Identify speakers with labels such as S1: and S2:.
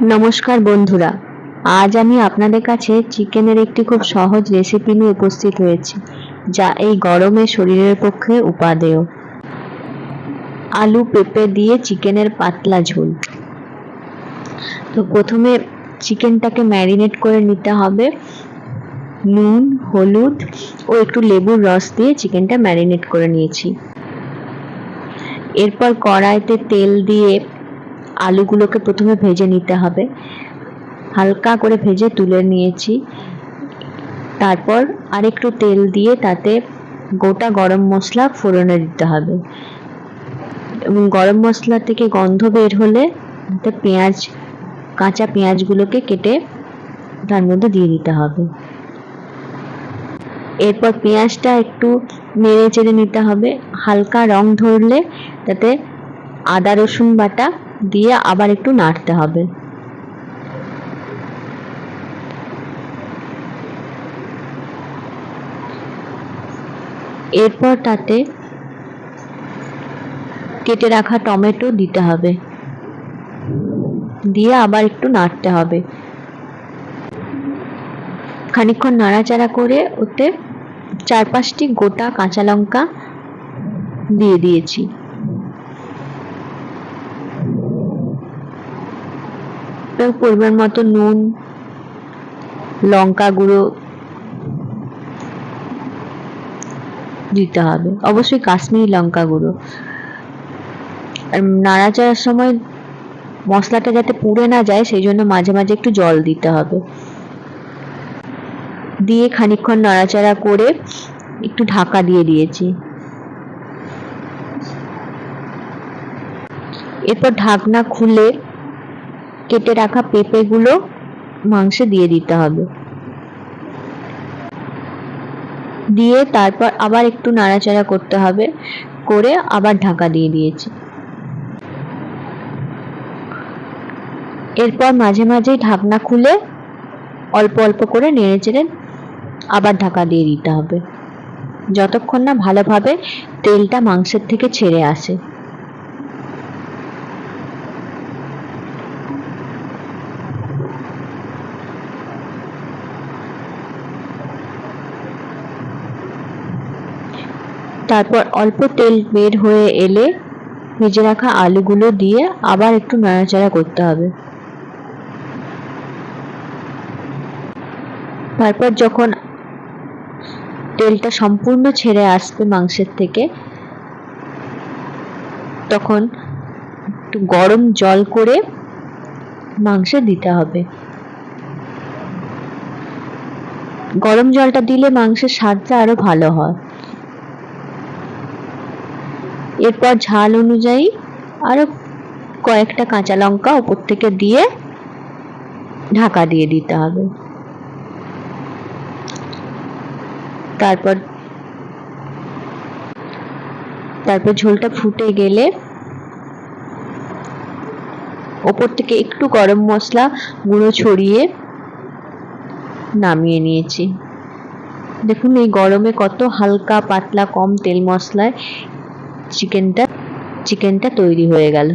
S1: নমস্কার বন্ধুরা, আজ আমি আপনাদের কাছে চিকেনের একটি খুব সহজ রেসিপি নিয়ে উপস্থিত হয়েছি, যা এই গরমে শরীরের পক্ষে উপাদেয়। আলু পেঁপে দিয়ে চিকেনের পাতলা ঝোল। তো প্রথমে চিকেনটাকে ম্যারিনেট করে নিতে হবে। নুন, হলুদ ও একটু লেবুর রস দিয়ে চিকেনটা ম্যারিনেট করে নিয়েছি। এরপর কড়াইতে তেল দিয়ে আলুগুলোকে প্রথমে ভেজে নিতে হবে। হালকা করে ভেজে তুলে নিয়েছি। তারপর আরেকটু তেল দিয়ে তাতে গোটা গরম মশলা ফোড়নে দিতে হবে এবং গরম মশলা থেকে গন্ধ বের হলে তাতে কাঁচা পেঁয়াজগুলোকে কেটে তার মধ্যে দিয়ে দিতে হবে। এরপর পেঁয়াজটা একটু নেড়ে চেড়ে নিতে হবে। হালকা রং ধরলে তাতে আদা রসুন বাটা দিয়ে আবার একটু নাড়তে হবে। এরপর তাতে কেটে রাখা টমেটো দিতে হবে, দিয়ে আবার একটু নাড়তে হবে। খানিকক্ষণ নাড়াচাড়া করে ওতে 4-5টি গোটা কাঁচা লঙ্কা দিয়ে দিয়েছি। পরিমাণ মতো নুন, লঙ্কা গুঁড়ো দিতে হবে, অবশ্যই কাশ্মীরি লঙ্কা গুঁড়ো। আর নাড়াচাড়ার সময় মশলাটা যাতে পুড়ে না যায় সেই জন্য মাঝে মাঝে একটু জল দিতে হবে। দিয়ে খানিকক্ষণ নাড়াচাড়া করে একটু ঢাকা দিয়ে দিয়েছি। এরপর ঢাকনা খুলে কেটে রাখা পেঁপেগুলো মাংসে দিয়ে দিতে হবে। দিয়ে তারপর আবার একটু নাড়াচাড়া করতে হবে, করে আবার ঢাকা দিয়ে দিয়েছি। এরপর মাঝে মাঝেই ঢাকনা খুলে অল্প অল্প করে নেড়ে চেড়ে আবার ঢাকা দিয়ে দিতে হবে, যতক্ষণ না ভালোভাবে তেলটা মাংসের থেকে ছেড়ে আসে। তারপর অল্প তেল বের হয়ে এলে ভেজে রাখা আলুগুলো দিয়ে আবার একটু নাড়াচাড়া করতে হবে। তারপর যখন তেলটা সম্পূর্ণ ছেড়ে আসবে মাংসের থেকে, তখন একটু গরম জল করে মাংসে দিতে হবে। গরম জলটা দিলে মাংসের স্বাদটা আরো ভালো হয়। এরপর ঝাল অনুযায়ী আরো কয়েকটা কাঁচা লঙ্কা উপর থেকে দিয়ে ঢাকা দিয়ে দিতে হবে। তারপর ঝোলটা ফুটে গেলে ওপর থেকে একটু গরম মশলা গুঁড়ো ছড়িয়ে নামিয়ে নিয়েছি। দেখুন এই গরমে কত হালকা পাতলা কম তেল মশলায় চিকেনটা তৈরি হয়ে গেল।